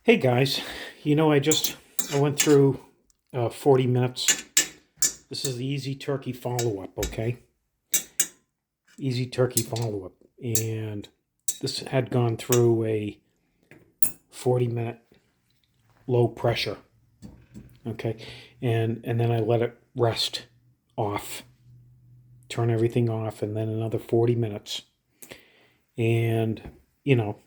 Hey guys, I went through 40 minutes. This is the Easy Turkey follow-up, okay? Easy Turkey follow-up. And this had gone through a 40-minute low pressure, okay? And then I let it rest off, turn everything off, and then another 40 minutes. And, you know,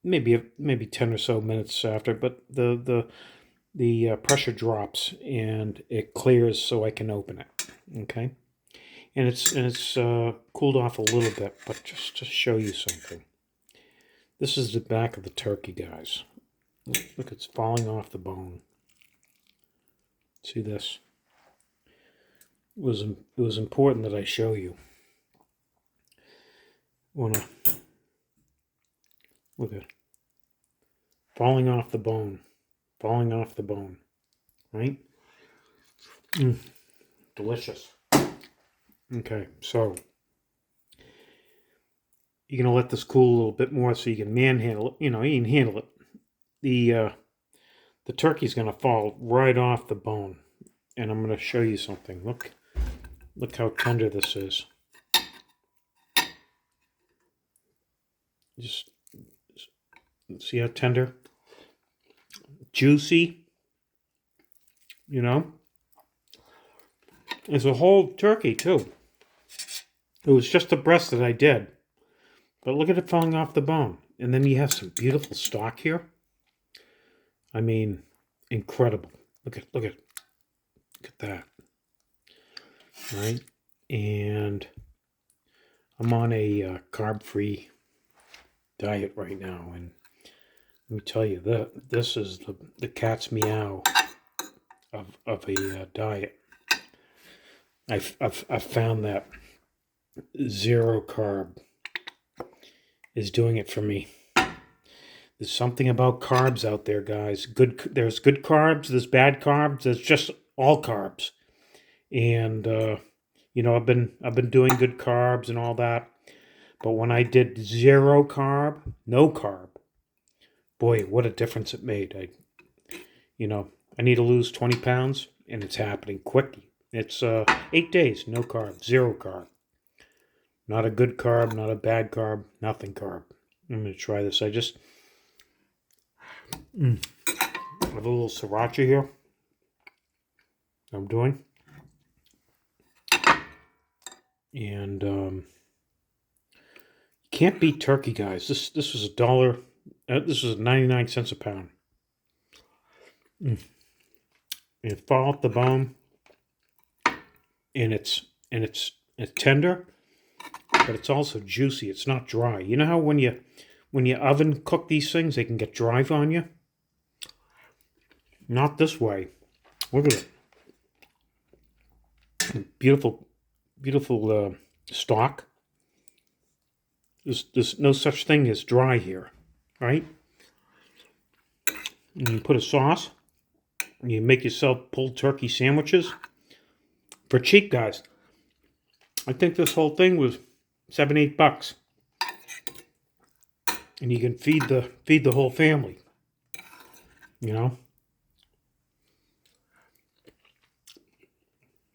maybe 10 or so minutes after, but the pressure drops and it clears so I can open it. Okay, and it's cooled off a little bit, but just to show you something. This is the back of the turkey, guys. Look, it's falling off the bone. See this? It was important that I show you. Wanna look at it. Falling off the bone, falling off the bone, right? Delicious. Okay, so you're gonna let this cool a little bit more so you can manhandle it. You can handle it. The turkey's gonna fall right off the bone, and I'm gonna show you something. Look how tender this is. Just see how tender, juicy. It's a whole turkey too. It was just the breast that I did. But look at it falling off the bone. And then you have some beautiful stock here. I mean, incredible. Look at that. Right? And I'm on a carb-free diet right now. And let me tell you, this is the cat's meow of a diet. I've found that zero carb is doing it for me. There's something about carbs out there, guys. There's good carbs, there's bad carbs, there's just all carbs. And I've been doing good carbs and all that. But when I did zero carb, no carb, boy, what a difference it made. I need to lose 20 pounds, and it's happening quickly. It's 8 days, no carb, zero carb. Not a good carb, not a bad carb, nothing carb. I'm going to try this. I just have a little sriracha here. I'm doing. And you can't beat turkey, guys. This was $1. This was 99 cents a pound. It fall off the bone, and it's tender, but it's also juicy. It's not dry. You know how when you oven cook these things, they can get dry on you? Not this way. Look at it. Beautiful stock. There's no such thing as dry here, right? And you put a sauce, and you make yourself pulled turkey sandwiches for cheap, guys. I think this whole thing was $7-8, and you can feed the whole family.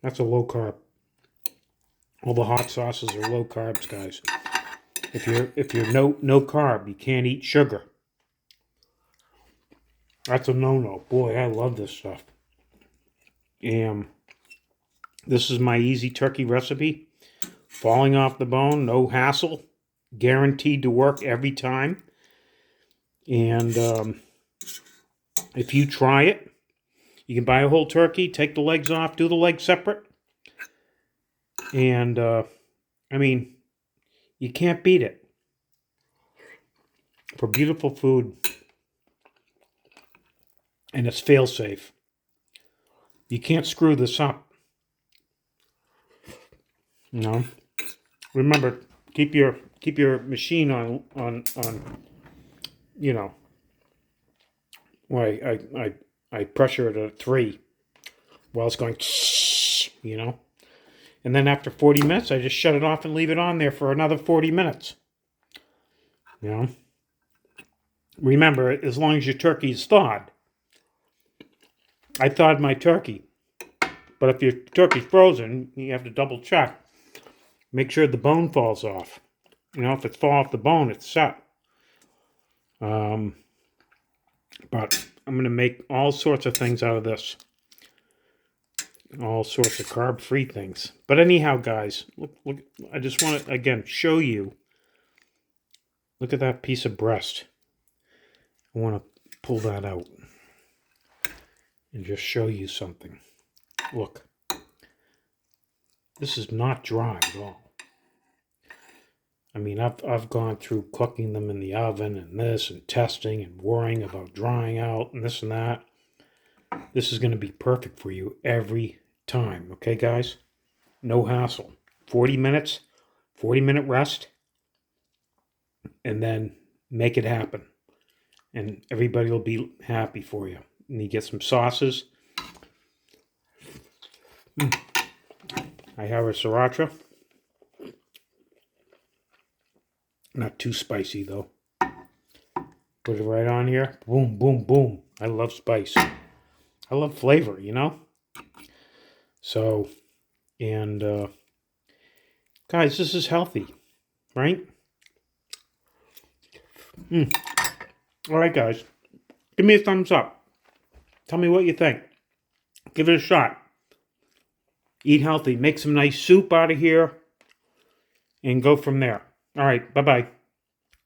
That's a low carb. All the hot sauces are low carbs, guys. If you're no carb, you can't eat sugar. That's a no-no. Boy, I love this stuff. And this is my easy turkey recipe. Falling off the bone, no hassle. Guaranteed to work every time. And if you try it, you can buy a whole turkey, take the legs off, do the legs separate. And, you can't beat it. For beautiful food. And it's fail-safe. You can't screw this up. Remember, keep your machine on. Well, I pressure it at 3 while it's going. And then after 40 minutes, I just shut it off and leave it on there for another 40 minutes. remember, as long as your turkey is thawed. I thawed my turkey. But if your turkey's frozen, you have to double check. Make sure the bone falls off. You know, if it's fall off the bone, it's set. But I'm going to make all sorts of things out of this. All sorts of carb-free things. But anyhow, guys, look, I just want to, again, show you. Look at that piece of breast. I want to pull that out and just show you something. Look. This is not dry at all. I mean, I've gone through cooking them in the oven and this and testing and worrying about drying out and this and that. This is going to be perfect for you every time. Okay, guys? No hassle. 40 minutes, 40-minute rest, and then make it happen. And everybody will be happy for you. And you get some sauces. I have a sriracha. Not too spicy, though. Put it right on here. Boom, boom, boom. I love spice. I love flavor, you know? So, and, guys, this is healthy, right? All right, guys. Give me a thumbs up. Tell me what you think. Give it a shot. Eat healthy. Make some nice soup out of here. And go from there. All right. Bye-bye.